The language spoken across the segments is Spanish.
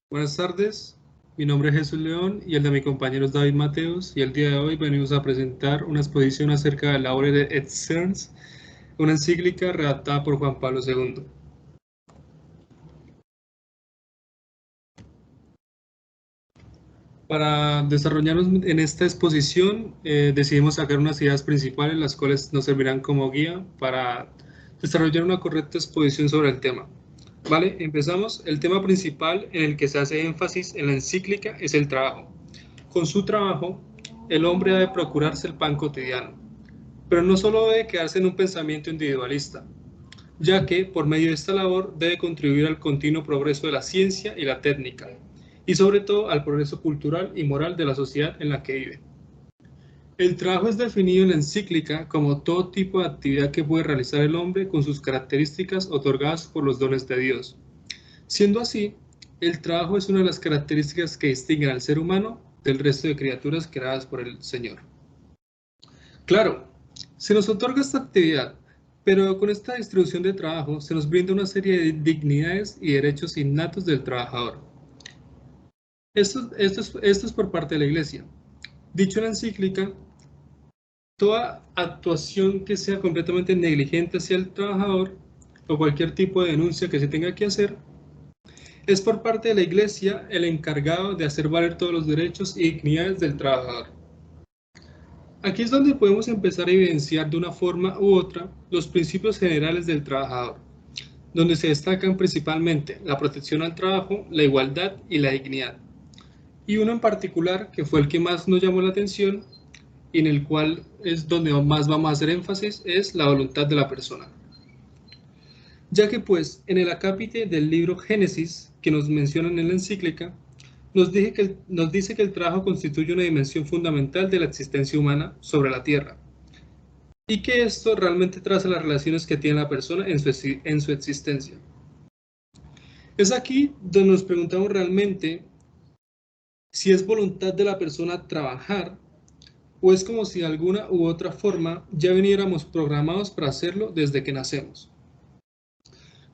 Buenas tardes, mi nombre es Jesús León y el de mi compañero es David Mateos y el día de hoy venimos a presentar una exposición acerca de la obra de et Search, una encíclica redactada por Juan Pablo II. Para desarrollarnos en esta exposición decidimos sacar unas ideas principales las cuales nos servirán como guía para desarrollar una correcta exposición sobre el tema. Vale, empezamos. El tema principal en el que se hace énfasis en la encíclica es el trabajo. Con su trabajo, el hombre ha de procurarse el pan cotidiano, pero no solo debe quedarse en un pensamiento individualista, ya que por medio de esta labor debe contribuir al continuo progreso de la ciencia y la técnica, y sobre todo al progreso cultural y moral de la sociedad en la que vive. El trabajo es definido en la encíclica como todo tipo de actividad que puede realizar el hombre con sus características otorgadas por los dones de Dios. Siendo así, el trabajo es una de las características que distinguen al ser humano del resto de criaturas creadas por el Señor. Claro, se nos otorga esta actividad, pero con esta distribución de trabajo se nos brinda una serie de dignidades y derechos innatos del trabajador. Esto es por parte de la Iglesia. Dicho en la encíclica, toda actuación que sea completamente negligente hacia el trabajador o cualquier tipo de denuncia que se tenga que hacer es por parte de la Iglesia el encargado de hacer valer todos los derechos y dignidades del trabajador. Aquí es donde podemos empezar a evidenciar de una forma u otra los principios generales del trabajador, donde se destacan principalmente la protección al trabajo, la igualdad y la dignidad. Y uno en particular, que fue el que más nos llamó la atención y en el cual es donde más vamos a hacer énfasis, es la voluntad de la persona. Ya que pues en el acápite del libro Génesis, que nos mencionan en la encíclica, nos dice que el trabajo constituye una dimensión fundamental de la existencia humana sobre la Tierra y que esto realmente traza las relaciones que tiene la persona en su existencia. Es aquí donde nos preguntamos realmente si es voluntad de la persona trabajar o es como si de alguna u otra forma ya viniéramos programados para hacerlo desde que nacemos.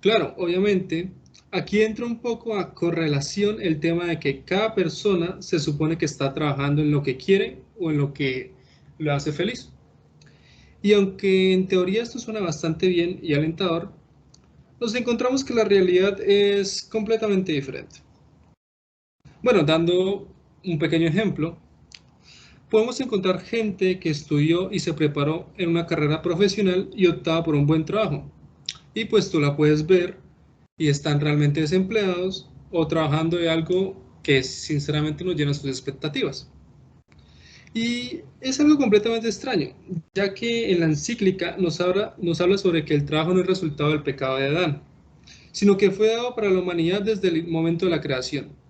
Claro, obviamente, aquí entra un poco a correlación el tema de que cada persona se supone que está trabajando en lo que quiere o en lo que lo hace feliz. Y aunque en teoría esto suena bastante bien y alentador, nos encontramos que la realidad es completamente diferente. Bueno, dando un pequeño ejemplo, podemos encontrar gente que estudió y se preparó en una carrera profesional y optaba por un buen trabajo. Y pues tú la puedes ver y están realmente desempleados o trabajando de algo que sinceramente no llena sus expectativas. Y es algo completamente extraño, ya que en la encíclica nos habla sobre que el trabajo no es resultado del pecado de Adán, sino que fue dado para la humanidad desde el momento de la creación.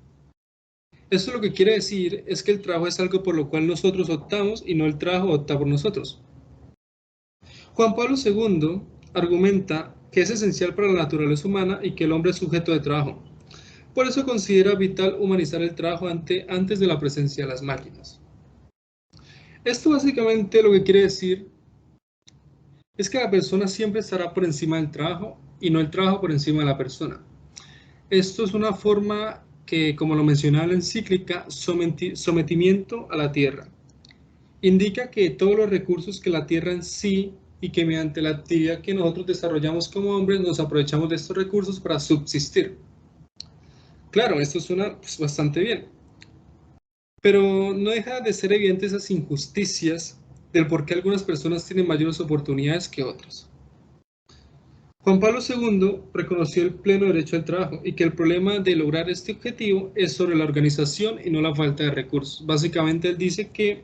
Esto lo que quiere decir es que el trabajo es algo por lo cual nosotros optamos y no el trabajo opta por nosotros. Juan Pablo II argumenta que es esencial para la naturaleza humana y que el hombre es sujeto de trabajo. Por eso considera vital humanizar el trabajo antes de la presencia de las máquinas. Esto básicamente lo que quiere decir es que la persona siempre estará por encima del trabajo y no el trabajo por encima de la persona. Esto es una forma que, como lo mencionaba en la encíclica, sometimiento a la tierra. Indica que todos los recursos que la tierra en sí y que mediante la actividad que nosotros desarrollamos como hombres nos aprovechamos de estos recursos para subsistir. Claro, esto suena pues, bastante bien, pero no deja de ser evidente esas injusticias del por qué algunas personas tienen mayores oportunidades que otras. Juan Pablo II reconoció el pleno derecho al trabajo y que el problema de lograr este objetivo es sobre la organización y no la falta de recursos. Básicamente él dice que,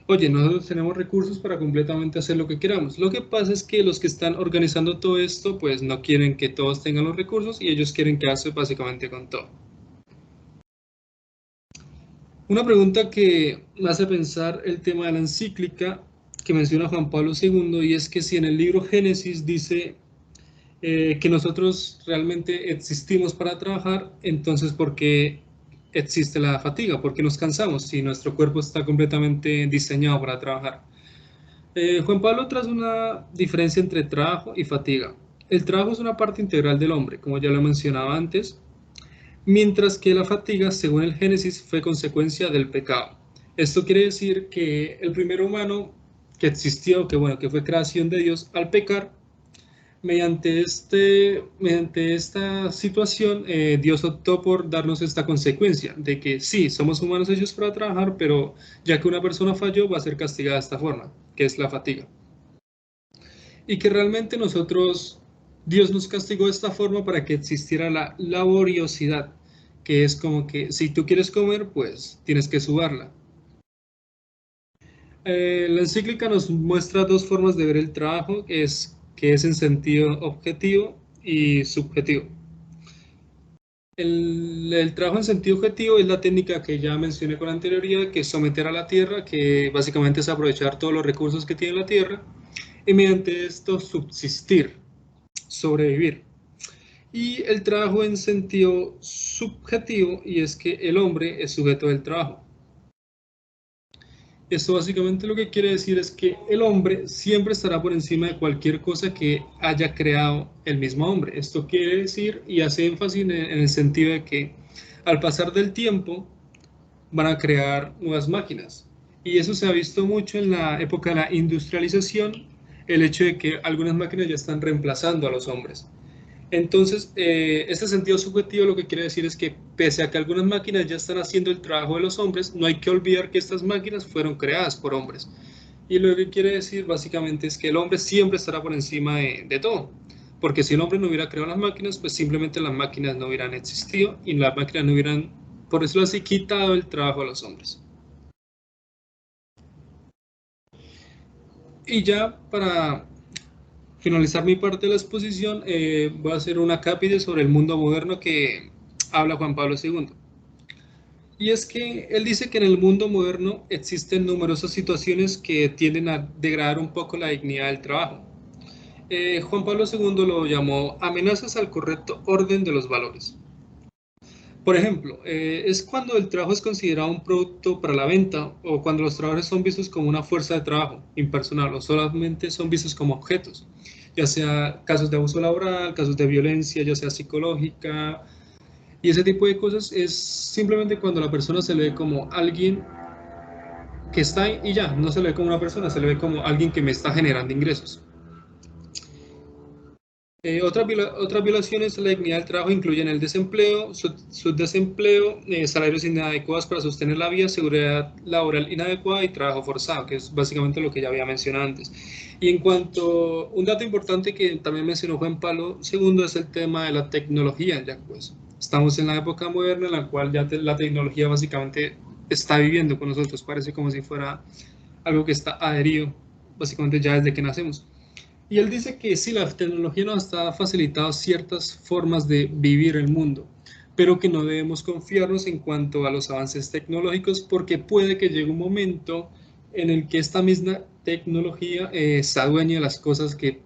oye, nosotros tenemos recursos para completamente hacer lo que queramos. Lo que pasa es que los que están organizando todo esto, pues no quieren que todos tengan los recursos y ellos quieren quedarse básicamente con todo. Una pregunta que me hace pensar el tema de la encíclica que menciona Juan Pablo II y es que si en el libro Génesis dice que nosotros realmente existimos para trabajar, entonces ¿por qué existe la fatiga? ¿Por qué nos cansamos si nuestro cuerpo está completamente diseñado para trabajar? Juan Pablo traza una diferencia entre trabajo y fatiga. El trabajo es una parte integral del hombre, como ya lo mencionaba antes, mientras que la fatiga, según el Génesis, fue consecuencia del pecado. Esto quiere decir que el primer humano que existió, que fue creación de Dios, al pecar, mediante esta situación, Dios optó por darnos esta consecuencia de que sí, somos humanos hechos para trabajar, pero ya que una persona falló, va a ser castigada de esta forma, que es la fatiga. Y que realmente Dios nos castigó de esta forma para que existiera la laboriosidad, que es como que si tú quieres comer, pues tienes que sudarla. La encíclica nos muestra dos formas de ver el trabajo, que es en sentido objetivo y subjetivo. El trabajo en sentido objetivo es la técnica que ya mencioné con anterioridad, que es someter a la tierra, que básicamente es aprovechar todos los recursos que tiene la tierra y mediante esto subsistir, sobrevivir. Y el trabajo en sentido subjetivo, y es que el hombre es sujeto del trabajo. Esto básicamente lo que quiere decir es que el hombre siempre estará por encima de cualquier cosa que haya creado el mismo hombre. Esto quiere decir y hace énfasis en el sentido de que al pasar del tiempo van a crear nuevas máquinas. Y eso se ha visto mucho en la época de la industrialización, el hecho de que algunas máquinas ya están reemplazando a los hombres. Entonces, este sentido subjetivo lo que quiere decir es que pese a que algunas máquinas ya están haciendo el trabajo de los hombres, no hay que olvidar que estas máquinas fueron creadas por hombres. Y lo que quiere decir básicamente es que el hombre siempre estará por encima de todo. Porque si el hombre no hubiera creado las máquinas, pues simplemente las máquinas no hubieran existido y las máquinas no hubieran, por decirlo así, quitado el trabajo a los hombres. Y ya para finalizar mi parte de la exposición, voy a hacer una cápide sobre el mundo moderno que habla Juan Pablo II. Y es que él dice que en el mundo moderno existen numerosas situaciones que tienden a degradar un poco la dignidad del trabajo. Juan Pablo II lo llamó amenazas al correcto orden de los valores. Por ejemplo, es cuando el trabajo es considerado un producto para la venta o cuando los trabajadores son vistos como una fuerza de trabajo impersonal o solamente son vistos como objetos, ya sea casos de abuso laboral, casos de violencia, ya sea psicológica, y ese tipo de cosas es simplemente cuando la persona se le ve como alguien que está ahí y ya, no se le ve como una persona, se le ve como alguien que me está generando ingresos. Otras violaciones a la dignidad del trabajo incluyen el desempleo, subdesempleo, salarios inadecuados para sostener la vida, seguridad laboral inadecuada y trabajo forzado, que es básicamente lo que ya había mencionado antes. Y en cuanto, un dato importante que también mencionó Juan Pablo II es el tema de la tecnología, ya pues estamos en la época moderna en la cual ya la tecnología básicamente está viviendo con nosotros, parece como si fuera algo que está adherido básicamente ya desde que nacemos. Y él dice que sí, la tecnología nos ha facilitado ciertas formas de vivir el mundo, pero que no debemos confiarnos en cuanto a los avances tecnológicos porque puede que llegue un momento en el que esta misma tecnología se adueñe de las cosas que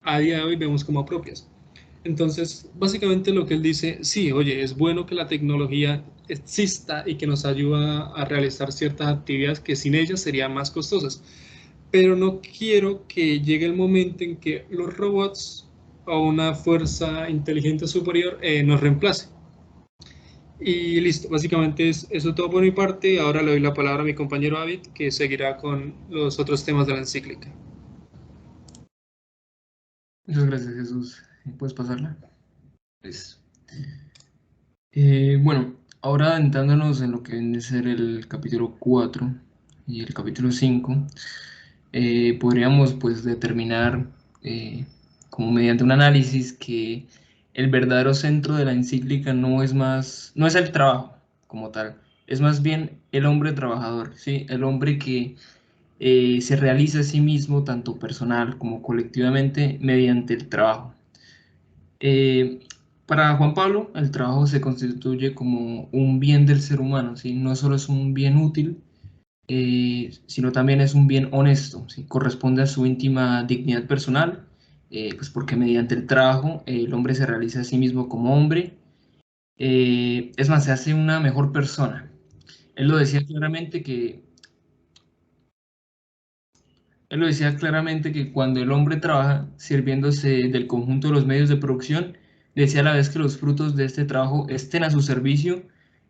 a día de hoy vemos como propias. Entonces, básicamente lo que él dice, sí, oye, es bueno que la tecnología exista y que nos ayuda a realizar ciertas actividades que sin ellas serían más costosas, pero no quiero que llegue el momento en que los robots o una fuerza inteligente superior nos reemplace. Y listo, básicamente es eso todo por mi parte. Ahora le doy la palabra a mi compañero David, que seguirá con los otros temas de la encíclica. Muchas gracias, Jesús. ¿Puedes pasarla? Pues, bueno, ahora adentrándonos en lo que viene a ser el capítulo 4 y el capítulo 5, podríamos pues determinar como mediante un análisis que el verdadero centro de la encíclica no es el trabajo como tal, es más bien el hombre trabajador, ¿sí? El hombre que se realiza a sí mismo tanto personal como colectivamente mediante el trabajo. Eh, para Juan Pablo, el trabajo se constituye como un bien del ser humano, ¿sí? No solo es un bien útil, sino también es un bien honesto, ¿sí? Corresponde a su íntima dignidad personal, pues porque mediante el trabajo el hombre se realiza a sí mismo como hombre, es más, se hace una mejor persona. Él lo decía claramente que, él lo decía claramente que cuando el hombre trabaja sirviéndose del conjunto de los medios de producción, desea a la vez que los frutos de este trabajo estén a su servicio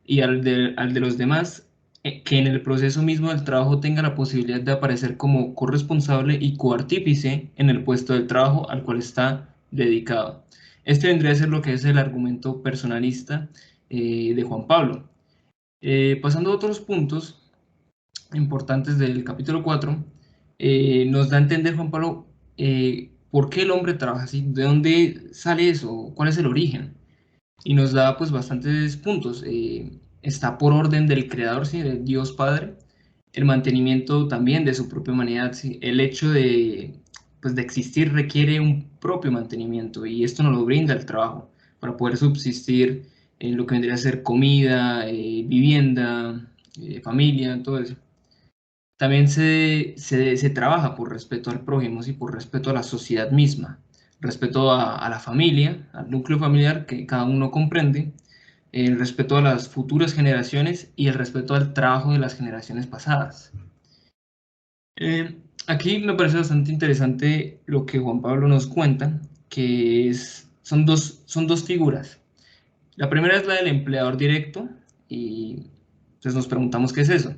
y al de los demás, que en el proceso mismo del trabajo tenga la posibilidad de aparecer como corresponsable y coartífice en el puesto del trabajo al cual está dedicado. Este vendría a ser lo que es el argumento personalista de Juan Pablo. Pasando a otros puntos importantes del capítulo 4, nos da a entender Juan Pablo por qué el hombre trabaja así, de dónde sale eso, cuál es el origen. Y nos da pues bastantes puntos. Está por orden del creador, ¿sí? De Dios Padre, el mantenimiento también de su propia humanidad, ¿sí? El hecho pues, de existir requiere un propio mantenimiento y esto nos lo brinda el trabajo para poder subsistir en lo que vendría a ser comida, vivienda, familia, todo eso. También se trabaja por respeto al prójimo y por respeto a la sociedad misma, respeto a la familia, al núcleo familiar que cada uno comprende, el respeto a las futuras generaciones y el respeto al trabajo de las generaciones pasadas. Aquí me parece bastante interesante lo que Juan Pablo nos cuenta, que son dos figuras. La primera es la del empleador directo y entonces nos preguntamos qué es eso.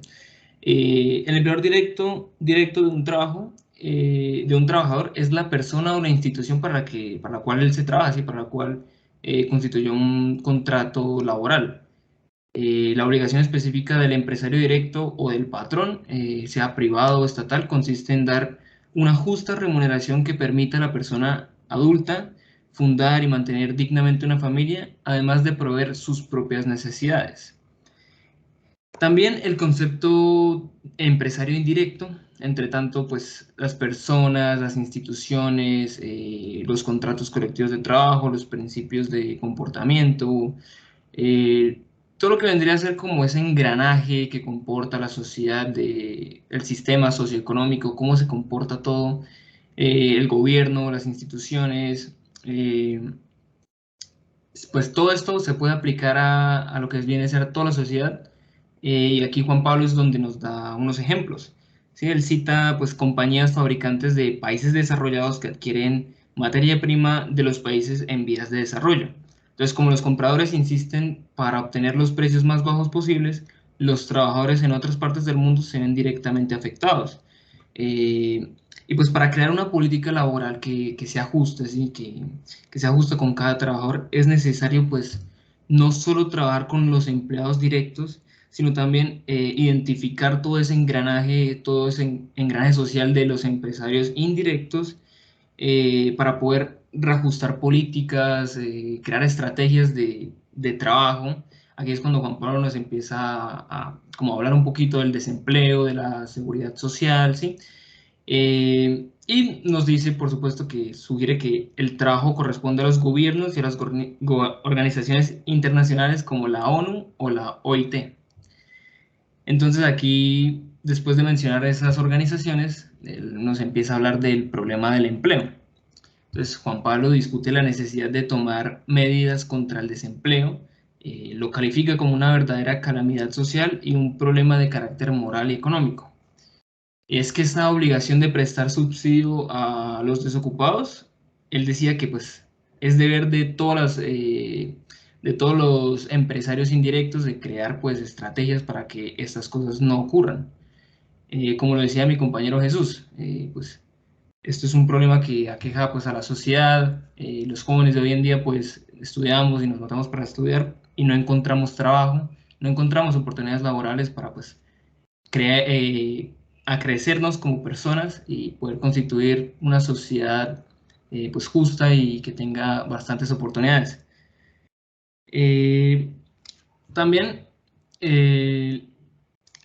El empleador directo de un trabajo, de un trabajador, es la persona o la institución para la cual él se trabaja, ¿sí? Para la cual constituyó un contrato laboral. La obligación específica del empresario directo o del patrón, sea privado o estatal, consiste en dar una justa remuneración que permita a la persona adulta fundar y mantener dignamente una familia, además de proveer sus propias necesidades. También el concepto empresario indirecto, entre tanto, pues las personas, las instituciones, los contratos colectivos de trabajo, los principios de comportamiento, eh, todo lo que vendría a ser como ese engranaje que comporta la sociedad, el sistema socioeconómico, cómo se comporta todo, el gobierno, las instituciones, pues todo esto se puede aplicar a lo que viene a ser toda la sociedad. Y aquí Juan Pablo es donde nos da unos ejemplos. ¿Sí? Él cita pues compañías fabricantes de países desarrollados que adquieren materia prima de los países en vías de desarrollo. Entonces, como los compradores insisten para obtener los precios más bajos posibles, los trabajadores en otras partes del mundo se ven directamente afectados. Eh, y pues para crear una política laboral que se ajuste, ¿sí? Que se ajuste con cada trabajador, es necesario pues no solo trabajar con los empleados directos, sino también identificar todo ese engranaje social de los empresarios indirectos para poder reajustar políticas, crear estrategias de trabajo. Aquí es cuando Juan Pablo nos empieza como a hablar un poquito del desempleo, de la seguridad social, ¿sí? Y nos dice, por supuesto, que sugiere que el trabajo corresponde a los gobiernos y a las organizaciones internacionales como la ONU o la OIT. Entonces aquí, después de mencionar esas organizaciones, él nos empieza a hablar del problema del empleo. Entonces Juan Pablo discute la necesidad de tomar medidas contra el desempleo, lo califica como una verdadera calamidad social y un problema de carácter moral y económico. Es que esta obligación de prestar subsidio a los desocupados, él decía que pues es deber de todos los empresarios indirectos de crear pues estrategias para que estas cosas no ocurran. Como lo decía mi compañero Jesús, pues esto es un problema que aqueja pues a la sociedad. Los jóvenes de hoy en día pues estudiamos y nos matamos para estudiar y no encontramos trabajo, no encontramos oportunidades laborales para pues a crecernos como personas y poder constituir una sociedad pues justa y que tenga bastantes oportunidades. Eh, También él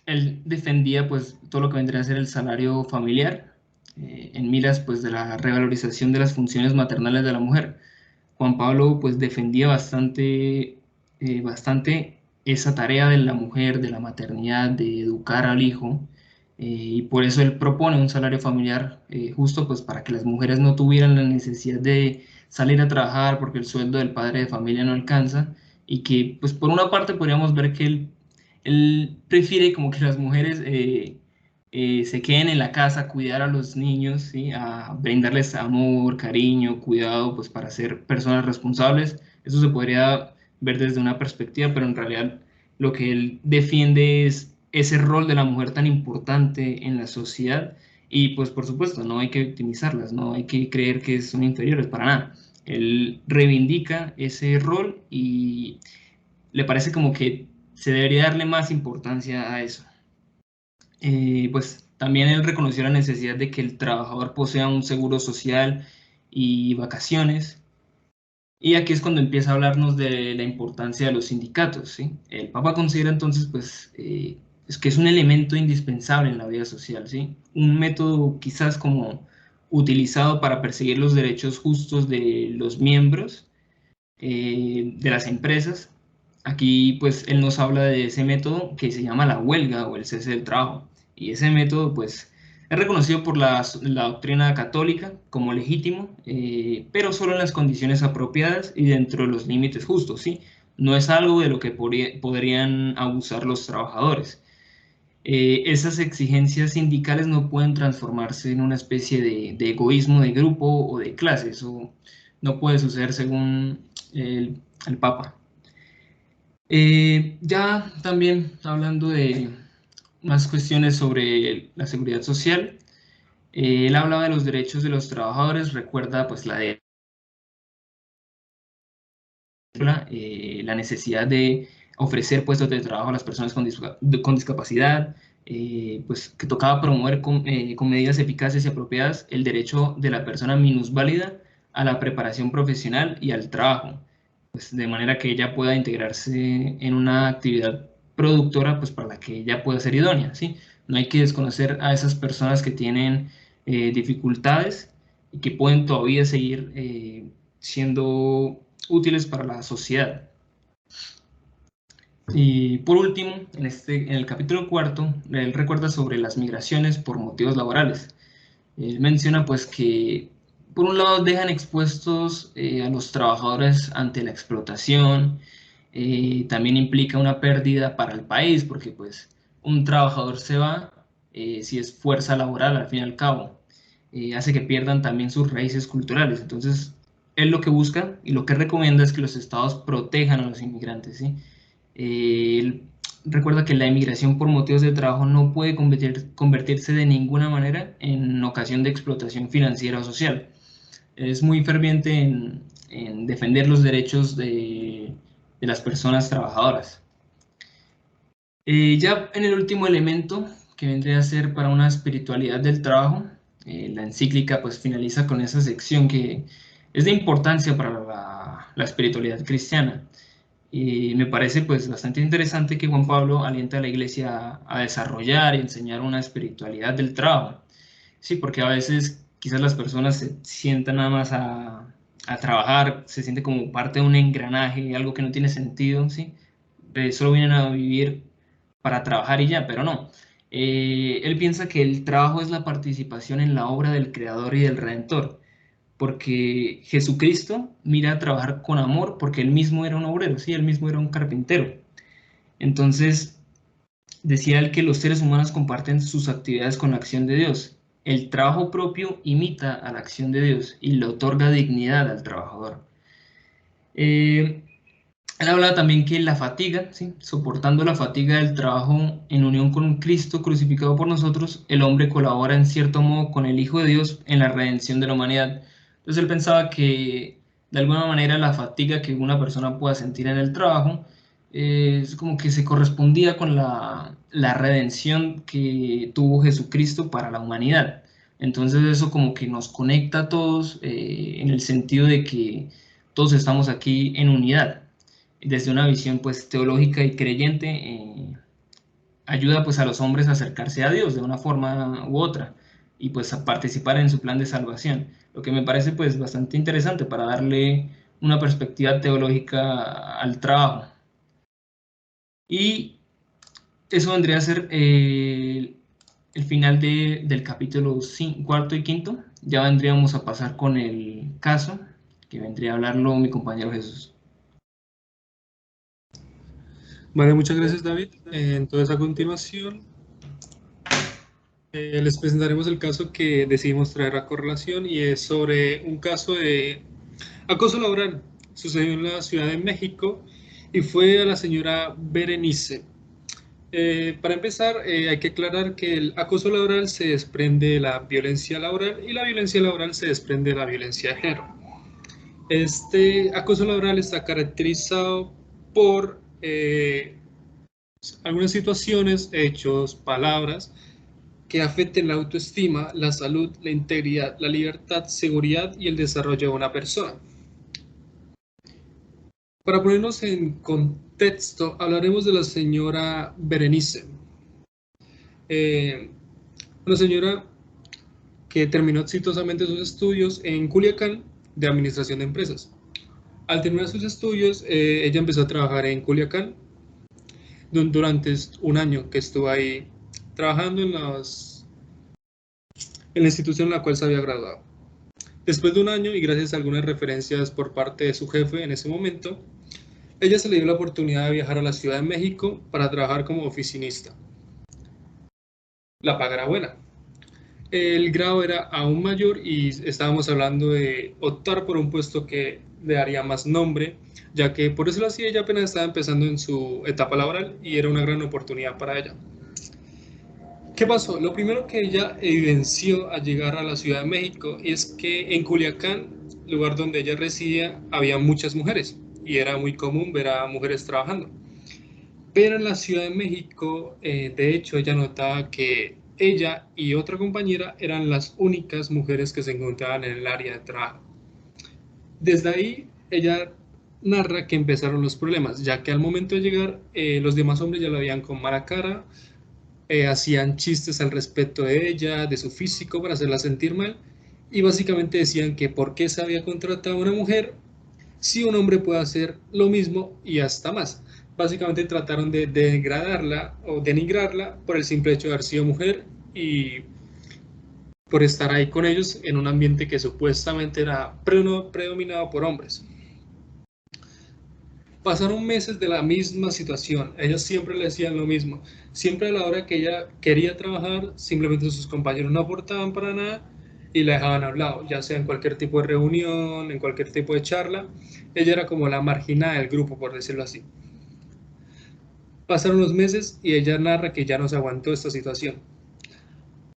defendía pues todo lo que vendría a ser el salario familiar en miras pues de la revalorización de las funciones maternales de la mujer. Juan Pablo pues defendía bastante esa tarea de la mujer, de la maternidad, de educar al hijo, y por eso él propone un salario familiar justo pues para que las mujeres no tuvieran la necesidad de salir a trabajar porque el sueldo del padre de familia no alcanza y que pues por una parte podríamos ver que él prefiere como que las mujeres se queden en la casa a cuidar a los niños, ¿sí? A brindarles amor, cariño, cuidado, pues para ser personas responsables. Eso se podría ver desde una perspectiva, pero en realidad lo que él defiende es ese rol de la mujer tan importante en la sociedad y pues por supuesto no hay que victimizarlas, no hay que creer que son inferiores para nada. Él reivindica ese rol y le parece como que se debería darle más importancia a eso. Pues también él reconoció la necesidad de que el trabajador posea un seguro social y vacaciones. Y aquí es cuando empieza a hablarnos de la importancia de los sindicatos, ¿sí? El Papa considera entonces, pues, es que es un elemento indispensable en la vida social, ¿sí? Un método quizás como utilizado para perseguir los derechos justos de los miembros de las empresas. Aquí pues él nos habla de ese método que se llama la huelga o el cese del trabajo. Y ese método pues es reconocido por la doctrina católica como legítimo, pero solo en las condiciones apropiadas y dentro de los límites justos, ¿sí? No es algo de lo que podrían abusar los trabajadores. Esas exigencias sindicales no pueden transformarse en una especie de egoísmo de grupo o de clase. Eso no puede suceder según el Papa. Ya también hablando de más cuestiones sobre la seguridad social, él hablaba de los derechos de los trabajadores, recuerda pues la necesidad de ofrecer puestos de trabajo a las personas con discapacidad, pues que tocaba promover con medidas eficaces y apropiadas el derecho de la persona minusválida a la preparación profesional y al trabajo, pues de manera que ella pueda integrarse en una actividad productora, pues para la que ella pueda ser idónea, ¿sí? No hay que desconocer a esas personas que tienen dificultades y que pueden todavía seguir siendo útiles para la sociedad. Y por último, en el capítulo cuarto, él recuerda sobre las migraciones por motivos laborales. Él menciona pues que por un lado dejan expuestos a los trabajadores ante la explotación, también implica una pérdida para el país porque pues un trabajador se va si es fuerza laboral al fin y al cabo, hace que pierdan también sus raíces culturales. Entonces, él lo que busca y lo que recomienda es que los estados protejan a los inmigrantes, ¿sí? Él recuerda que la inmigración por motivos de trabajo no puede convertirse de ninguna manera en ocasión de explotación financiera o social. Es muy ferviente en defender los derechos de las personas trabajadoras. Ya en el último elemento, que vendría a ser para una espiritualidad del trabajo, la encíclica pues finaliza con esa sección que es de importancia para la espiritualidad cristiana. Y me parece pues bastante interesante que Juan Pablo alienta a la iglesia a desarrollar y enseñar una espiritualidad del trabajo. Sí, porque a veces quizás las personas se sientan nada más a trabajar, se siente como parte de un engranaje, algo que no tiene sentido, ¿sí? Solo vienen a vivir para trabajar y ya, pero no. Él piensa que el trabajo es la participación en la obra del Creador y del Redentor, porque Jesucristo mira a trabajar con amor porque él mismo era un obrero, sí, él mismo era un carpintero. Entonces, decía él que los seres humanos comparten sus actividades con la acción de Dios. El trabajo propio imita a la acción de Dios y le otorga dignidad al trabajador. Eh, Él habla también que la fatiga, ¿sí? Soportando la fatiga del trabajo en unión con Cristo crucificado por nosotros, el hombre colabora en cierto modo con el Hijo de Dios en la redención de la humanidad. Entonces él pensaba que de alguna manera la fatiga que una persona pueda sentir en el trabajo es como que se correspondía con la redención que tuvo Jesucristo para la humanidad. Entonces eso como que nos conecta a todos en el sentido de que todos estamos aquí en unidad desde una visión pues teológica y creyente, ayuda pues a los hombres a acercarse a Dios de una forma u otra y pues a participar en su plan de salvación, lo que me parece pues bastante interesante para darle una perspectiva teológica al trabajo. Y eso vendría a ser el final del capítulo cuarto y quinto. Ya vendríamos a pasar con el caso, que vendría a hablarlo mi compañero Jesús. Vale, muchas gracias, David. Entonces, a continuación, Les presentaremos el caso que decidimos traer a correlación y es sobre un caso de acoso laboral. Sucedió en la Ciudad de México y fue a la señora Berenice. Para empezar, hay que aclarar que el acoso laboral se desprende de la violencia laboral y la violencia laboral se desprende de la violencia de género. Este acoso laboral está caracterizado por algunas situaciones, hechos, palabras que afecten la autoestima, la salud, la integridad, la libertad, seguridad y el desarrollo de una persona. Para ponernos en contexto, hablaremos de la señora Berenice, una señora que terminó exitosamente sus estudios en Culiacán de Administración de Empresas. Al terminar sus estudios, ella empezó a trabajar en Culiacán durante un año que estuvo ahí trabajando en la institución en la cual se había graduado. Después de un año y gracias a algunas referencias por parte de su jefe en ese momento, ella se le dio la oportunidad de viajar a la Ciudad de México para trabajar como oficinista. La paga era buena. El grado era aún mayor y estábamos hablando de optar por un puesto que le daría más nombre, ya que por decirlo así ella apenas estaba empezando en su etapa laboral y era una gran oportunidad para ella. ¿Qué pasó? Lo primero que ella evidenció al llegar a la Ciudad de México es que en Culiacán, lugar donde ella residía, había muchas mujeres y era muy común ver a mujeres trabajando. Pero en la Ciudad de México, de hecho, ella notaba que ella y otra compañera eran las únicas mujeres que se encontraban en el área de trabajo. Desde ahí, ella narra que empezaron los problemas, ya que al momento de llegar, los demás hombres ya la veían con mala cara, hacían chistes al respecto de ella, de su físico, para hacerla sentir mal, y básicamente decían que por qué se había contratado a una mujer si un hombre puede hacer lo mismo y hasta más. Básicamente trataron de degradarla o denigrarla por el simple hecho de haber sido mujer y por estar ahí con ellos en un ambiente que supuestamente era predominado por hombres. Pasaron meses de la misma situación, ellos siempre le decían lo mismo, siempre a la hora que ella quería trabajar, simplemente sus compañeros no aportaban para nada y la dejaban a un lado, ya sea en cualquier tipo de reunión, en cualquier tipo de charla, ella era como la marginada del grupo, por decirlo así. Pasaron los meses y ella narra que ya no se aguantó esta situación.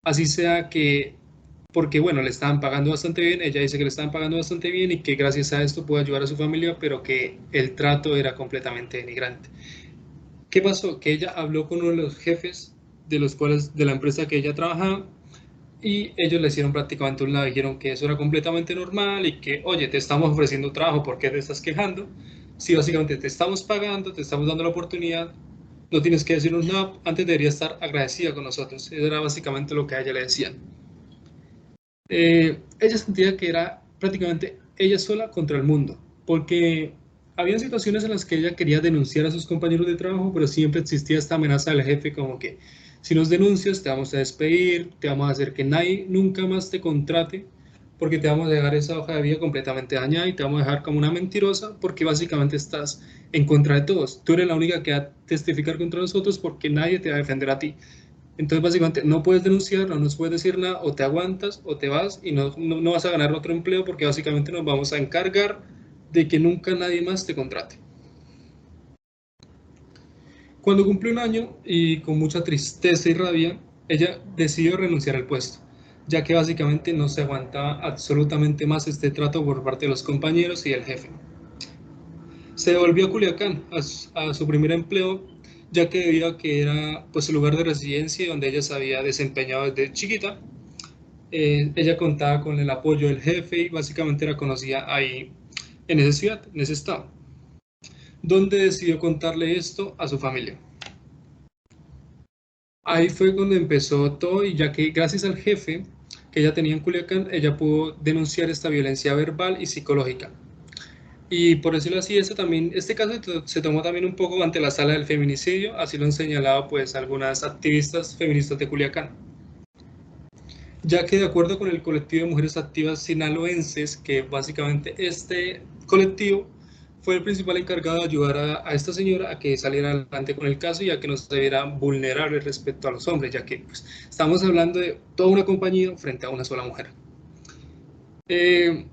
Así sea que, porque bueno, le estaban pagando bastante bien, ella dice que le estaban pagando bastante bien y que gracias a esto puede ayudar a su familia, pero que el trato era completamente denigrante. ¿Qué pasó? Que ella habló con uno de los jefes de los cuales de la empresa que ella trabajaba y ellos le hicieron prácticamente un lado, dijeron que eso era completamente normal y que, oye, te estamos ofreciendo trabajo, ¿por qué te estás quejando? Si básicamente te estamos pagando, te estamos dando la oportunidad, no tienes que decirnos nada, antes debería estar agradecida con nosotros. Eso era básicamente lo que a ella le decían. Ella sentía que era prácticamente ella sola contra el mundo, porque había situaciones en las que ella quería denunciar a sus compañeros de trabajo, pero siempre existía esta amenaza del jefe como que si nos denuncias te vamos a despedir, te vamos a hacer que nadie nunca más te contrate, porque te vamos a dejar esa hoja de vida completamente dañada y te vamos a dejar como una mentirosa, porque básicamente estás en contra de todos. Tú eres la única que va a testificar contra nosotros porque nadie te va a defender a ti. Entonces, básicamente, no puedes denunciar, no nos puedes decir nada, o te aguantas o te vas y no vas a ganar otro empleo porque básicamente nos vamos a encargar de que nunca nadie más te contrate. Cuando cumplió un año y con mucha tristeza y rabia, ella decidió renunciar al puesto, ya que básicamente no se aguantaba absolutamente más este trato por parte de los compañeros y el jefe. Se volvió a Culiacán a su primer empleo, ya que debido a que era pues, su lugar de residencia donde ella se había desempeñado desde chiquita. Ella contaba con el apoyo del jefe y básicamente era conocida ahí en esa ciudad, en ese estado, donde decidió contarle esto a su familia. Ahí fue cuando empezó todo y ya que gracias al jefe que ella tenía en Culiacán, ella pudo denunciar esta violencia verbal y psicológica. Y por decirlo así, este caso se tomó también un poco ante la sala del feminicidio, así lo han señalado pues algunas activistas feministas de Culiacán. Ya que de acuerdo con el colectivo de mujeres activas sinaloenses, que básicamente este colectivo fue el principal encargado de ayudar a esta señora a que saliera adelante con el caso y a que no se viera vulnerable respecto a los hombres, ya que pues, estamos hablando de toda una compañía frente a una sola mujer.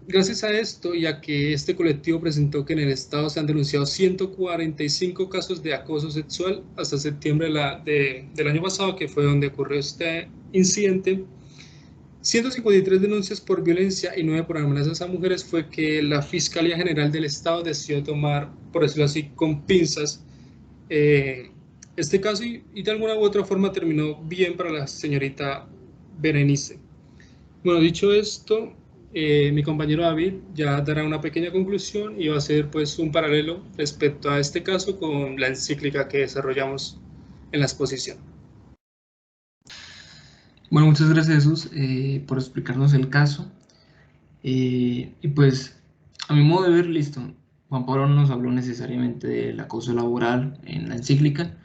Gracias a esto y a que este colectivo presentó que en el estado se han denunciado 145 casos de acoso sexual hasta septiembre del año pasado, que fue donde ocurrió este incidente, 153 denuncias por violencia y 9 por amenazas a mujeres, fue que la Fiscalía General del Estado decidió tomar, por decirlo así, con pinzas este caso y de alguna u otra forma terminó bien para la señorita Berenice. Bueno, dicho esto, mi compañero David ya dará una pequeña conclusión y va a hacer pues un paralelo respecto a este caso con la encíclica que desarrollamos en la exposición. Bueno, muchas gracias, Jesús, por explicarnos el caso. Y pues, a mi modo de ver, listo, Juan Pablo no nos habló necesariamente del acoso laboral en la encíclica,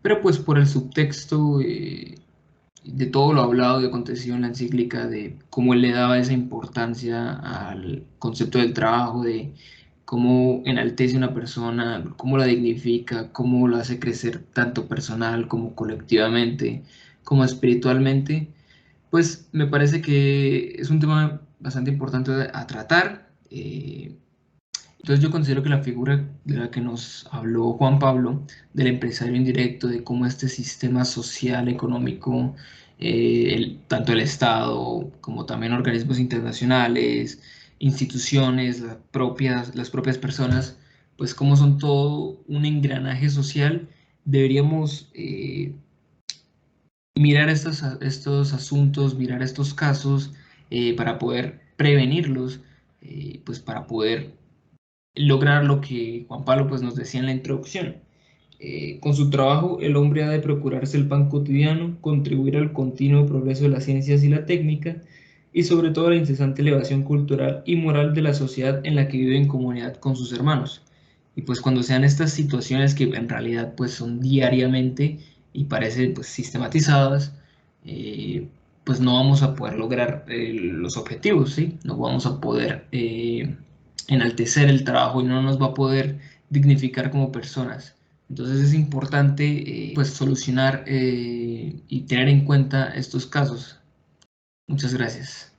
pero pues por el subtexto de todo lo hablado y acontecido en la encíclica, de cómo él le daba esa importancia al concepto del trabajo, de cómo enaltece a una persona, cómo la dignifica, cómo la hace crecer tanto personal como colectivamente, como espiritualmente, pues me parece que es un tema bastante importante a tratar. Entonces yo considero que la figura de la que nos habló Juan Pablo, del empresario indirecto, de cómo este sistema social, económico, tanto el Estado como también organismos internacionales, instituciones, las propias personas, pues como son todo un engranaje social, deberíamos mirar estos asuntos, mirar estos casos para poder prevenirlos, pues para poder lograr lo que Juan Pablo pues, nos decía en la introducción. Con su trabajo, el hombre ha de procurarse el pan cotidiano, contribuir al continuo progreso de las ciencias y la técnica, y sobre todo a la incesante elevación cultural y moral de la sociedad en la que vive en comunidad con sus hermanos. Y pues cuando sean estas situaciones que en realidad pues son diariamente y parecen pues sistematizadas, pues no vamos a poder lograr los objetivos, ¿sí? No vamos a poder enaltecer el trabajo y no nos va a poder dignificar como personas. Entonces es importante pues solucionar y tener en cuenta estos casos. Muchas gracias.